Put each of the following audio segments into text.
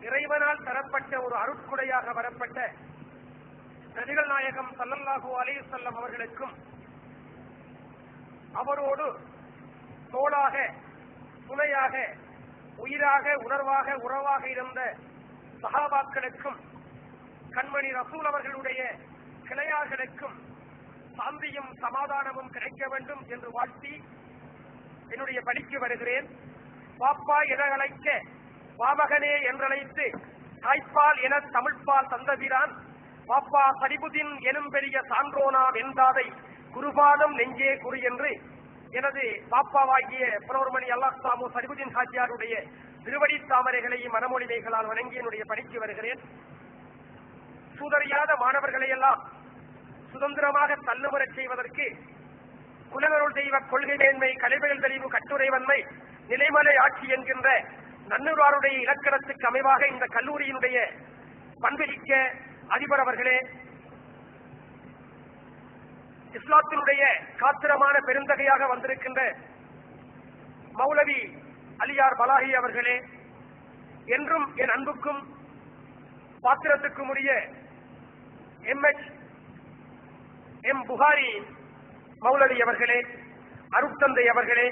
இறைவனால் தரப்பட்ட ஒரு அருட்கொடையாக வரப்பட்ட நபிகள் நாயகம் ஸல்லல்லாஹு அலைஹி வஸல்லம் அவர்களுக்கும் அவரோடு தோளாக துணையாக உயிராக உணர்வாக உறவாக இருந்த சஹாபாக்களுக்கும் கண்மணி ரசூல் அவர்களுடைய கிளையார்களுக்கும் சாந்தியும் சமாதானமும் கிடைக்க வேண்டும் என்று வாழ்த்தி என்னுடைய பணிக்கு வருகிறேன். பாப்பா என அழைக்க வாமகனே என்றழைத்து தாய்ப்பால் என தமிழ்பால் தந்ததிரான் பாப்பா சரிபுதீன் எனும் பெரிய சான்றோனா வெந்தாதை குருபாதம் நெஞ்சே குறி என்று எனது பாப்பாவாகிய புலவர்மணி அல்லாஹ் சாமு சரிபுதீன் ஹாஜியாருடைய திருவடி தாமரைகளையும் மனமொழிமைகளால் வணங்கி என்னுடைய பணிக்கு வருகிறேன். சூதறியாத மாணவர்களை எல்லாம் சுதந்திரமாக தள்ளுமுறச் செய்வதற்கு குலனருள் தெய்வ கொள்கை மேன்மை கலைபெயல் தெளிவு கட்டுரைவன்மை நிலைமலை ஆட்சி என்கின்ற நன்னூராருடைய இலக்கணத்துக்கு அமைவாக இந்த கல்லூரியினுடைய பண்பிலிக்க அதிபர் அவர்களே, இஸ்லாத்தினுடைய காத்திரமான பெருந்தகையாக வந்திருக்கின்ற மௌலவி அலியார் பலாஹி அவர்களே, என்றும் என் அன்புக்கும் பாத்திரத்துக்கும் உரிய எம் புகாரி மௌலவி அவர்களே, அருட்தந்தை அவர்களே,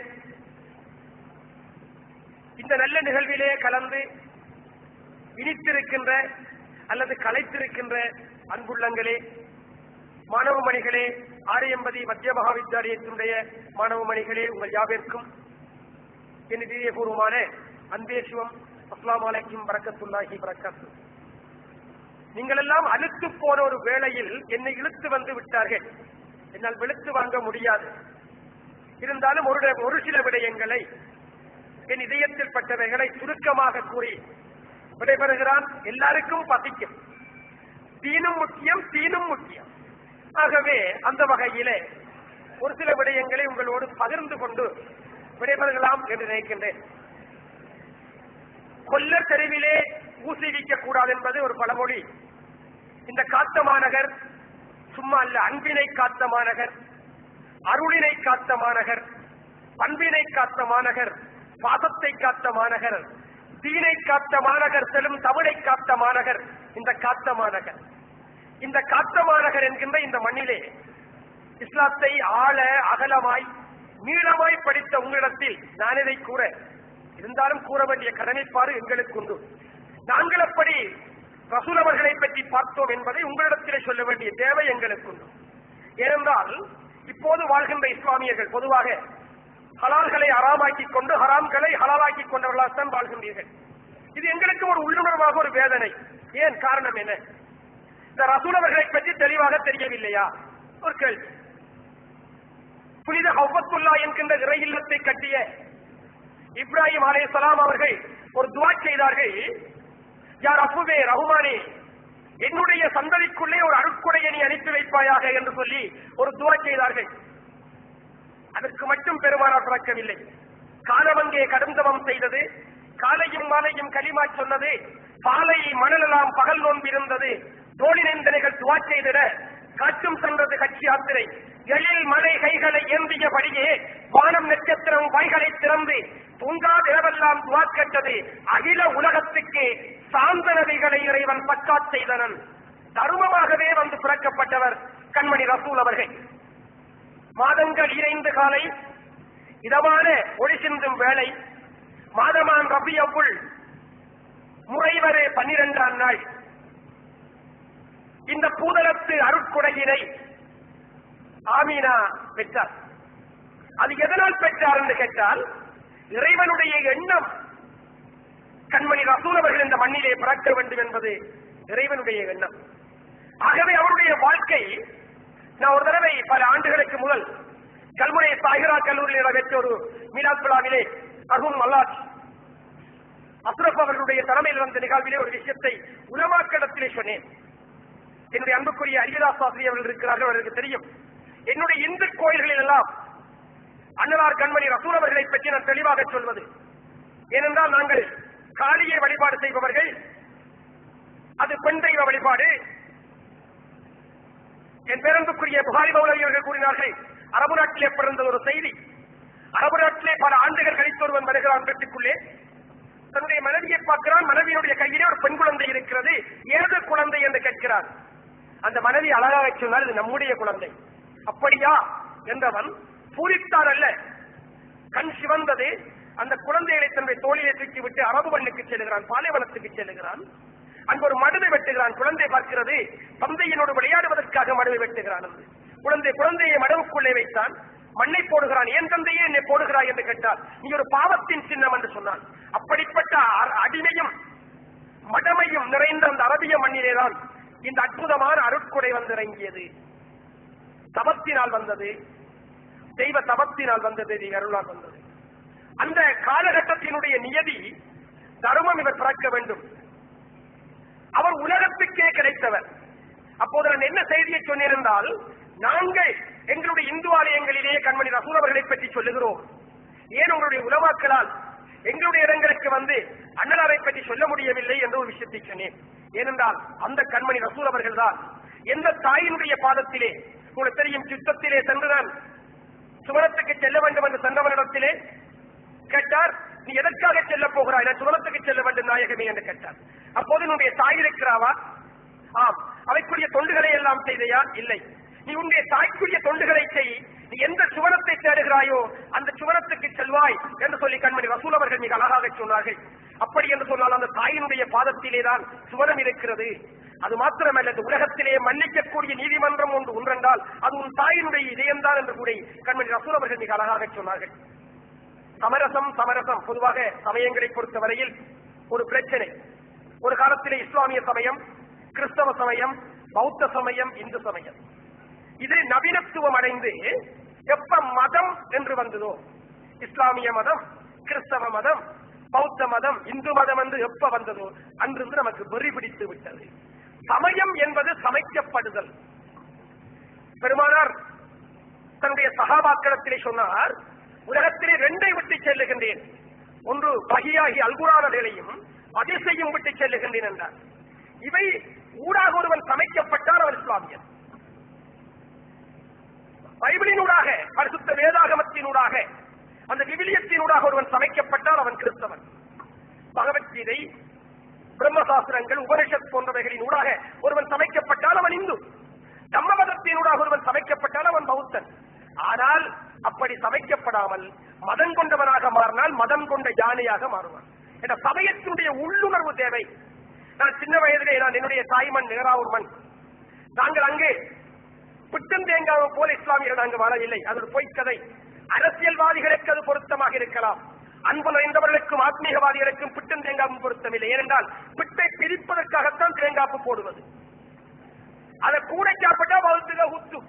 இந்த நல்ல நிகழ்விலே கலந்து இனித்திருக்கின்ற அல்லது கலைத்திருக்கின்ற அன்புள்ளங்களே, மாணவ மணிகளே, ஆரியம்பதி மத்திய மகாவித்யாலயத்தினுடைய மாணவ மணிகளே, உங்கள் யாவிற்கும் என் இதயபூர்வமான அன்பே சிவம். அஸ்ஸலாமு அலைக்கும் வரஹ்மத்துல்லாஹி வபரகாத்துஹு. நீங்கள் எல்லாம் அழுத்து போன ஒரு வேளையில் என்னை இழுத்து வந்து விட்டார்கள். என்னால் வெளுத்து வாங்க முடியாது. இருந்தாலும் ஒரு சில விடயங்களை என் இதயத்தில் பட்டவைகளை சுருக்கமாக கூறி விடைபெறுகிறான். எல்லாருக்கும் பசிக்கும், தீனும் முக்கியம், தீனும் முக்கியம். ஆகவே அந்த வகையிலே ஒரு சில விடயங்களை உங்களோடு பகிர்ந்து கொண்டு விடைபெறலாம் என்று நினைக்கின்றேன். கொல்லர் தெருவிலே ஊசி வீக்கக்கூடாது என்பது ஒரு பழமொழி. இந்த காத்த மாநகர் சும்மா அல்ல, அன்பினை காத்த மாநகர், அருளினை காத்த மாநகர், பண்பினை காத்த மாநகர், பாசத்தை காத்த மாநகர், தீனை காத்த மாநகர், செல்லும் தமிழை காத்த மாநகர் இந்த காத்த மாநகர். இந்த காத்த மாநகர் என்கின்ற இந்த மண்ணிலே இஸ்லாத்தை ஆழ அகலமாய் நீளமாய் படித்த உங்களிடத்தில் நான் இதை கூற இருந்தாலும் கூற வேண்டிய கடமைப்பாடு எங்களுக்கு உண்டு. நாங்கள் அப்படி ரசூல் அவர்களை பற்றி பார்த்தோம் என்பதை உங்களிடத்திலே சொல்ல வேண்டிய தேவை எங்களுக்கு உண்டு. ஏனென்றால் இப்போது வாழ்கின்ற இஸ்லாமியர்கள் பொதுவாக ஹலால்களை ஹராமாக்கிக் கொண்டு ஹராம்களை ஹலாலாக்கிக் கொண்டவர்களாகத்தான் வாழ்கின்றீர்கள். இது எங்களுக்கு ஒரு உள்ளுணர்வாக ஒரு வேதனை. ஏன் காரணம் என்ன? இந்த ரசூல் அவர்களை பற்றி தெளிவாக தெரியவில்லையா? ஒரு கேள்வி. புனித ஹவ்வத்துல்லா என்கின்ற இறை இல்லத்தை கட்டிய இப்ராஹிம் அலைஹிஸ்ஸலாம் அவர்கள் ஒரு துஆ செய்தார்கள். யார் அப்புவே ரஹ்மானே, என்னுடைய சந்ததிக்குள்ளே ஒரு அருட்கொடையை நீ அனுப்பி வைப்பாயாக என்று சொல்லி ஒரு துஆ செய்தார்கள். அதற்கு மட்டும் பெருமானார் பிறக்கவில்லை. காலம் அங்கே கடுந்தவம் செய்தது, காலையும் மாலையும் களிமா சொன்னது, பாலை மணலெல்லாம் பகல் நோன்பு இருந்தது, தோழினந்தனைகள் துவா செய்திட காற்றும் சென்றது கட்சி யாத்திரை, எழில் மலை கைகளை ஏந்தியபடியே வானம் நட்சத்திரம் வாய்களை திறந்து தூங்காத இரவெல்லாம் துவா கேட்டது, அகில உலகத்துக்கு சாந்த நதிகளை இறைவன் பற்றாச் செய்தனன். தருமமாகவே வந்து பிறக்கப்பட்டவர் கண்மணி ரசூல் அவர்கள். மாதங்கள் இணைந்து காலை இதமான ஒளி சிந்தும் வேளை, மாதமான் ரபியவுல் முறைவரே 12ஆம் நாள் இந்த பூதலத்து அருட்கொடையினை ஆமீனா பெற்றார். அது எதனால் பெற்றார் என்று கேட்டால், இறைவனுடைய எண்ணம் கண்மணி ரசூல் அவர்கள் இந்த மண்ணிலே பிறக்க வேண்டும் என்பது இறைவனுடைய எண்ணம். ஆகவே அவருடைய வாழ்க்கை, நான் ஒரு தடவை பல ஆண்டுகளுக்கு முதல் கல்முனை சாகிரா கல்லூரியில் நடைபெற்ற ஒரு மீலாத் விழாவிலே அருண் மல்லாஜ் அஸ்ரப் அவர்களுடைய தலைமையில் வந்த நிகழ்விலே ஒரு விஷயத்தை உலமாக்களிடத்திலே சொன்னேன். என்னுடைய அன்புக்குரிய அரியதாஸ் ஆசிரியர் அவர்கள் இருக்கிறார்கள், அவர்களுக்கு தெரியும். என்னுடைய இந்து கோயில்களில் எல்லாம் அன்னலார் கண்மணி ரசூல் அவர்களை பற்றி நான் தெளிவாக சொல்வது. ஏனென்றால் நாங்கள் காளியை வழிபாடு செய்பவர்கள், அது பெண் தெய்வ வழிபாடு. என் பேரன்புக்குரிய புகாரி மௌலவி அவர்கள் கூறினார்கள், அரபு நாட்டிலே பிறந்த ஒரு செய்தி. அரபு நாட்டிலே பல ஆண்டுகள் கழித்து ஒருவன் வருகிறான் வீட்டுக்குள்ளே, தன்னுடைய மனைவியை பார்க்கிறான், மனைவியினுடைய கையிலே ஒரு பெண் குழந்தை இருக்கிறது. ஏது குழந்தை என்று கேட்கிறான். அந்த மனைவி அழகாக சொன்னால் இது நம்முடைய குழந்தை. அப்படியா என்றவன் பூரித்தார் அல்ல, கண் சிவந்தது. அந்த குழந்தைகளை தன்னுடைய தோளிலே தூக்கி விட்டு அரபு மண்ணுக்கு செல்கிறான், பாலைவனத்துக்கு செல்கிறான். அங்கு ஒரு மடுவை வெட்டுகிறான். குழந்தை பார்க்கிறது, தந்தையினோடு விளையாடுவதற்காக மடுவை வெட்டுகிறான். குழந்தையை மடவுக்குள்ளே வைத்தான், மண்ணை போடுகிறான். ஏன் தந்தையே என்னை போடுகிறாய் என்று கேட்டார். நீ ஒரு பாவத்தின் சின்னம் என்று சொன்னான். அப்படிப்பட்ட அடிமையும் மடமையும் நிறைந்த அந்த அரபிய மண்ணிலேதான் இந்த அற்புதமான அருட்கொடை வந்து இறங்கியது. தபத்தினால் வந்தது, தெய்வ தபத்தினால் வந்தது, அருளால் வந்தது. அந்த காலகட்டத்தினுடைய நியதி தர்மம். இவர் பிறக்க வேண்டும். அவர் உலகத்துக்கே கிடைத்தவர். அப்போது நான் என்ன செய்தியை சொன்னிருந்தால், நாங்கள் எங்களுடைய இந்து ஆலயங்களிலேயே கண்மணி ரசூல் அவர்களை பற்றி சொல்லுகிறோம். ஏன் உங்களுடைய உலமாக்களால் எங்களுடைய இடங்களுக்கு வந்து அண்ணலாரை பற்றி சொல்ல முடியவில்லை என்ற ஒரு விஷயத்தை சொன்னேன். ஏனென்றால் அந்த கண்மணி ரசூல் அவர்கள் தான் எந்த தாயினுடைய பாதத்திலே, உங்களுக்கு தெரியும், யுத்தத்திலே சென்றுதான் சுவனத்துக்கு செல்ல வேண்டும் என்று சென்றவனிடத்திலே கேட்டார், நீ எதற்காக செல்ல போகிறாய்? நான் சுவனத்துக்கு செல்ல வேண்டும் நாயகமே என்று கேட்டார். அப்போது என்னுடைய தாய் இருக்கிறாவா? ஆம். அவைக்குரிய தொண்டுகளை எல்லாம் செய்தையா? இல்லை. நீ உன்னுடைய தாய்க்குரிய தொண்டுகளை செய், நீ எந்த சுவனத்தை தேடுகிறாயோ அந்த சுவனத்துக்கு செல்வாய் என்று சொல்லி கண்மணி ரசூல் அவர்கள் மிக அழகாக சொன்னார்கள். அப்படி என்று சொன்னால் அந்த தாயினுடைய பாதத்திலேதான் சுவனம் இருக்கிறது. அது மாத்திரமல்ல, இந்த உலகத்திலே மன்னிக்கக்கூடிய நீதிமன்றம் ஒன்று உண்டென்றால் அது உன் தாயினுடைய இதயம்தான் என்று கூட கண்மணி ரசூல் அவர்கள் மிக அழகாக சொன்னார்கள். சமரசம் பொதுவாக சமயங்களை பொறுத்தவரையில் ஒரு பிரச்சனை. ஒரு காலத்திலே இஸ்லாமிய சமயம், கிறிஸ்தவ சமயம், பௌத்த சமயம், இந்து சமயம், இது நவீனத்துவம் அடைந்து எப்ப மதம் என்று வந்ததோ, இஸ்லாமிய மதம், கிறிஸ்தவ மதம், பௌத்த மதம், இந்து மதம் என்று எப்ப வந்ததோ அன்றிருந்து நமக்கு வெறி பிடித்து விட்டது. சமயம் என்பது சமைக்கப்படுதல். பெருமானார் தன்னுடைய சகாபாக்களத்திலே சொன்னார், உலகத்திலே ரெண்டை விட்டு செல்லுகின்றேன், ஒன்று வஹியாகி அல்குரானையும் அதிசையும் விட்டு செல்லுகின்றேன் என்றார். இவை ஊடாக ஒருவன் சமைக்கப்பட்டால் அவன் இஸ்லாமியன். பைபிளினூடாக, பரிசுத்த வேதாகமத்தினூடாக, அந்த விவிலியத்தினூடாக ஒருவன் சமைக்கப்பட்டால் அவன் கிறிஸ்தவன். பகவத்கீதை, பிரம்மசாஸ்திரங்கள், உபனிஷத் போன்றவைகளின் ஊடாக ஒருவன் சமைக்கப்பட்டால் அவன் இந்து. தம்மதத்தினூடாக ஒருவன் சமைக்கப்பட்டால் அவன் பௌத்தன். ஆனால் அப்படி சமைக்கப்படாமல் மதம் கொண்டவனாக மாறினால் மதம் கொண்ட யானையாக மாறுவான். என்ற சமயத்தினுடைய உள்ளுணர்வு தேவை. நான் சின்ன வயதிலே, நான் என்னுடைய தாய்மண் நேராவூர் மண், நாங்கள் அங்கே பிட்டும் தேங்காவை போல இஸ்லாமியர்கள் அங்கு வாழவில்லை. அது ஒரு பொய்க்கதை. அரசியல்வாதிகளுக்கு அது பொருத்தமாக இருக்கலாம், அன்பு நிறைந்தவர்களுக்கும் ஆத்மீகவாதிகளுக்கும் பிட்டும் தேங்காவும் பொருத்தமில்லை. ஏனென்றால் பிட்டை பிரிப்பதற்காகத்தான் தேங்காப்பு போடுவது. அதை கூட சாப்பிட்டா வகுத்துக ஊத்தும்.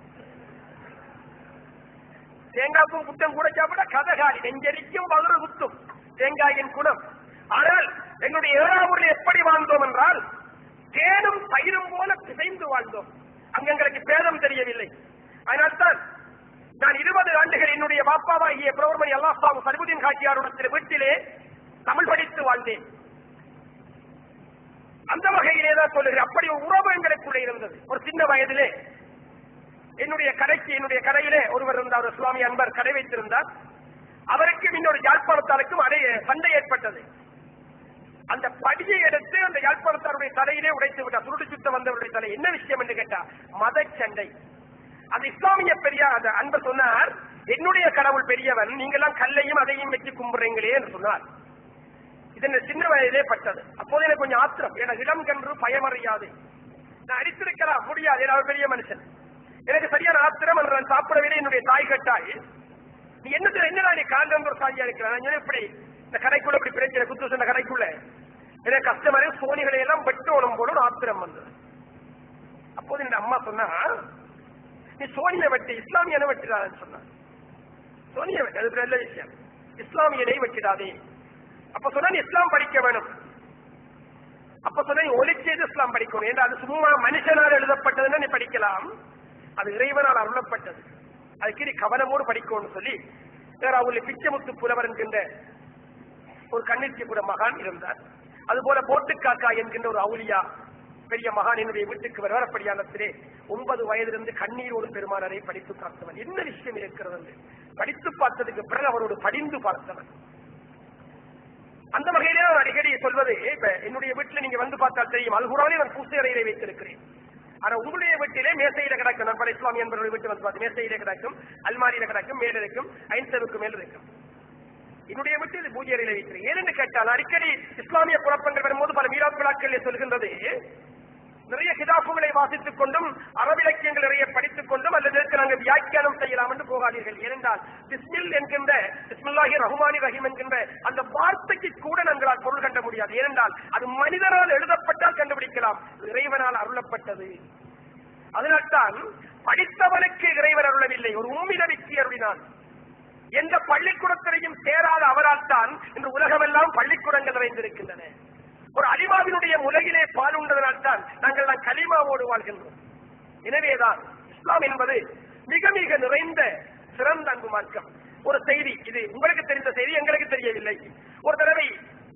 தேங்காப்பும் புட்டம் கூட சாப்பிட்டா கதகாலி, நெஞ்சரிக்கும் வகுறு குத்தும் தேங்காயின் குணம். ஆனால் எங்களுடைய ஏழாவூரில் எப்படி வாழ்ந்தோம் என்றால் தேனும் பயிரும் போல பிசைந்து வாழ்ந்தோம். அங்கு எங்களுக்கு பேதம் தெரியவில்லை. அதனால்தான் நான் 20 ஆண்டுகள் என்னுடைய பாப்பாவாகிய பிரவர்மணி அல்லாஹ் சலிமுதீன் காட்சியாருடைய வீட்டிலே தமிழ் படித்து வாழ்ந்தேன். அந்த வகையிலே தான் சொல்லுகிறேன். அப்படி ஒரு உறவு எங்களுக்குள்ளே இருந்தது. ஒரு சின்ன வயதிலே என்னுடைய கடையிலே ஒருவர் இருந்தார், ஒரு சுவாமி அன்பர் கடை வைத்திருந்தார். அவருக்கும் இன்னொரு யாழ்ப்பாணத்தாருக்கும் சண்டை ஏற்பட்டது. அந்த படியை எடுத்து அந்த யாழ்ப்பாணத்தாருடைய தலையிலே உடைத்து விட்டார். சுருட்டு சுத்த வந்தவருடைய தலை. என்ன விஷயம் என்று கேட்டா, மத சண்டை. அந்த இஸ்லாமிய பெரியார் அந்த அன்பர் சொன்னார், என்னுடைய கடவுள் பெரியவன், நீங்கெல்லாம் கல்லையும் அதையும் வச்சு கும்பிடுறீங்களே என்று சொன்னார். இது சின்ன வயதிலே பட்டது. அப்போது எனக்கு கொஞ்சம் ஆத்திரம். எனக்கு இளம் கன்று பயமறியாது. நான் அடித்திருக்கலாம், முடியாது, அவர் பெரிய மனுஷன். எனக்கு சரியான ஆத்திரம். நான் சாப்பிடவில்லை. என்னுடைய தாய் கேட்டாய், நீ என்னடா நீ காண்டம் ஒரு சாதியா இருக்கிறான்? இப்படி இந்த கடைக்குள்ள இப்படி பிரச்சனை குத்து சொன்ன கடைக்குள்ள எனக்கு கஸ்டமரே சோனிகளை எல்லாம் வெட்டோணும் போல ஆத்திரம் வந்தது. அப்போது இந்த அம்மா சொன்னா, நீ சோனியை வெட்டு, இஸ்லாமியனை வெட்டிடாதுன்னு சொன்ன. சோனியை வெட்டு, அது நல்ல விஷயம், இஸ்லாமியனை வெட்டிடாதே. அப்ப சொன்னா நீ இஸ்லாம் படிக்க வேணும். அப்ப சொன்ன நீ ஒலி செய்து இஸ்லாம் படிக்கணும். ஏன்னா அது சும்மா மனுஷனால் எழுதப்பட்டதுன்னு நீ படிக்கலாம், அது இறைவனால் அருளப்பட்டது. அதுக்கு நீ கவனமோடு படிக்கணும்னு சொல்லி அவருடைய பிச்சைமுத்து புலவர் என்கின்ற ஒரு கண்ணிற்கு கூட மகான் இருந்தார். அதுபோல போட்டுக்காக்கா என்கின்ற ஒரு அவுலியா பெரிய மகான் என்னுடைய வீட்டுக்கு வருவார். அப்படியானத்திலே 9 வயதிலிருந்து கண்ணீரோடு பெருமானரை படித்து பார்த்தவன். என்ன விஷயம் இருக்கிறது என்று படித்து பார்த்ததுக்கு பிறகு அவரோடு படிந்து பார்த்தவன். அந்த வகையிலே நான் அடிக்கடி சொல்வது, இப்ப என்னுடைய வீட்டில் நீங்க வந்து பார்த்தால் தெரியும், அல் குர்ஆனை நான் பூசை அறையிலே வைத்திருக்கிறேன். ஆனா உங்களுடைய வீட்டிலே மேசையில கிடக்கும். நான் பல இஸ்லாமிய என்பவர்கள் வீட்டு வந்து பார்த்து மேசையிலே கிடக்கும், அல்மாரியில கிடக்கும், மேல இருக்கும், ஐன்சவுக்கு மேல இருக்கும். என்னுடைய வீட்டில் பூஜை அறையில வைக்கிறேன். ஏனென்று கேட்டால் அடிக்கடி இஸ்லாமிய குழப்பங்கள் வரும்போது பல மீராத் விழாக்களில் சொல்கின்றது, நிறைய கிதாபுகளை வாசித்துக் கொண்டும் அரபிலக்கியங்கள் நிறைய படித்துக் கொண்டும் அல்லது நாங்கள் வியாக்கியானம் செய்யலாம் என்று போகாதீர்கள். ஏனென்றால் பிஸ்மில் என்கின்ற பிஸ்மில்லாஹி ரஹ்மானி ரஹீம் என்கின்ற அந்த வார்த்தைக்கு கூட நாங்களால் பொருள் கண்ட முடியாது. ஏனென்றால் அது மனிதனால் எழுதப்பட்டால் கண்டுபிடிக்கலாம், இறைவனால் அருளப்பட்டது. அதனால்தான் படித்தவனுக்கு இறைவன் அருளவில்லை, ஒரு உம்மினவிக்கு அருளினான். எந்த பள்ளிக்கூடத்திலையும் சேராத அவரால் தான் இன்று உலகமெல்லாம் பள்ளிக்கூடங்கள் நிறைந்திருக்கின்றன. ஒரு அலிமாவினுடைய உலகிலே பால் உண்டதனால் தான் நாங்கள் கலிமாவோடு வாழ்கின்றோம். எனவேதான் இஸ்லாம் என்பது மிக மிக நிறைந்த சிறந்த அன்பு மார்க்கம். ஒரு செய்தி, இது உங்களுக்கு தெரிந்த செய்தி, எங்களுக்கு தெரியவில்லை. ஒரு தடவை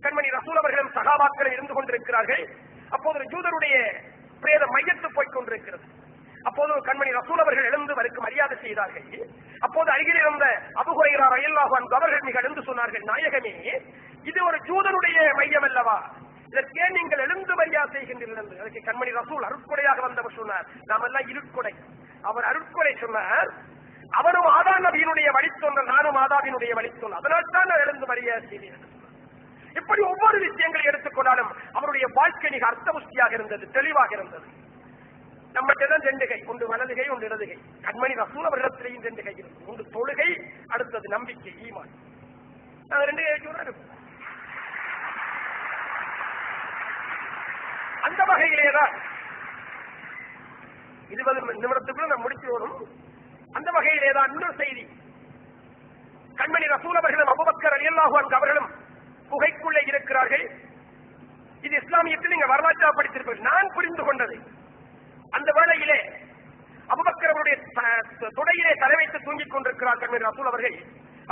கண்மணி ரசூல் அவர்களும் சகாபாக்களும் இருந்து கொண்டிருக்கிறார்கள். அப்போது யூதருடைய பிரேத மையத்து போய்க் கொண்டிருக்கிறது. அப்போது கண்மணி ரசூல் அவர்கள் எழுந்து அவருக்கு மரியாதை செய்தார்கள். அப்போது அருகில் இருந்த அபூ ஹுரைரா ரலியல்லாஹு அன்ஹு அவர்கள் மிக எழுந்து சொன்னார்கள், நாயகமே, இது ஒரு யூதனுடைய மையம் அல்லவா, இதற்கே நீங்கள் எழுந்து மரியாதை செய்கின்றீர்கள் என்று. அதற்கு கண்மணி ரசூல் அருட்கொடையாக வந்தவர் சொன்னார், நாம் எல்லாம் இருட்கொடை. அவர் அருட்கொடை சொன்னார், அவரும் ஆதா நபியினுடைய வழித்தோன்றல், நானும் ஆதாவினுடைய வழித்தோன்றல், அதனால் தான் நான் எழுந்து மரியாதை செய்தேன். இப்படி ஒவ்வொரு விஷயங்களை எடுத்துக்கொண்டாலும் அவருடைய வாழ்க்கை மிக அர்த்தபுஷ்டியாக இருந்தது, தெளிவாக இருந்தது. நம்மகிட்ட ரெண்டு கை, ஒன்று வலது கை, ஒன்று இடது கை. கண்மணி ரசூல் அவர்களிடத்திலேயும் ரெண்டு கை இருந்தது. ஒன்று தொழுகை, அடுத்தது நம்பிக்கை, ஈமான். நாங்கள் ரெண்டு கை இருக்கும். அந்த வகையிலேதான் 20 நிமிடத்துக்குள்ள நாம் முடிச்சு வரும். அந்த வகையிலேதான் இன்னொரு செய்தி, கண்மணி ரசூல் அவர்களும் அபூபக்கர் ரலியல்லாஹு அன்ஹு அவர்களும் குகைக்குள்ளே இருக்கிறார்கள். இது இஸ்லாமியத்தில் நீங்க வரலாற்றாக படித்திருப்பீர்கள். நான் புரிந்து கொண்டது, அந்த வேளையிலே அபூபக்கர் அவருடைய தொடையிலே தலை வைத்து தூங்கிக் கொண்டிருக்கிறார் கண்மணி ரசூல் அவர்கள்.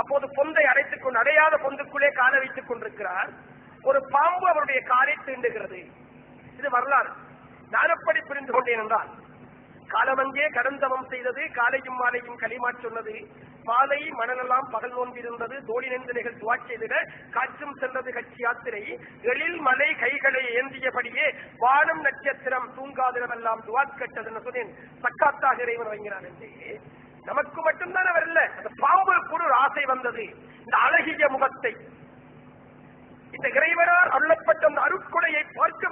அப்போது பொந்தை அடைத்துக் கொண்டு, அடையாத பொந்துக்குள்ளே காலை வைத்துக் கொண்டிருக்கிறார். ஒரு பாம்பு அவருடைய காலை தீண்டுகிறது. இது வரலாறு. நான் எப்படி புரிந்து கொண்டேன் என்றால், காலமங்கே கடந்தவம் செய்தது, காலையும் மாலையும் களிமா சொன்னது, மாலை மணலெல்லாம் பகல் நோன்பிருந்தது, தோழி நெஞ்சனைகள் துவா செய்திட காற்றும் சென்றது கட்சி யாத்திரை, எழில் மலை கைகளை ஏந்தியபடியே வானம் நட்சத்திரம் தூங்காதிரமெல்லாம் துவா கட்டதுன்னு சொன்னேன். சக்காத்தாக இறைவன் வழங்கினார் என்று. நமக்கு மட்டும்தான் அவர் இல்ல, அந்த பாம்புக்கு ஒரு ஆசை வந்தது, இந்த அழகிய முகத்தை, இந்த இறைவனால் அருளப்பட்ட அந்த அருட்கொடையை பார்க்க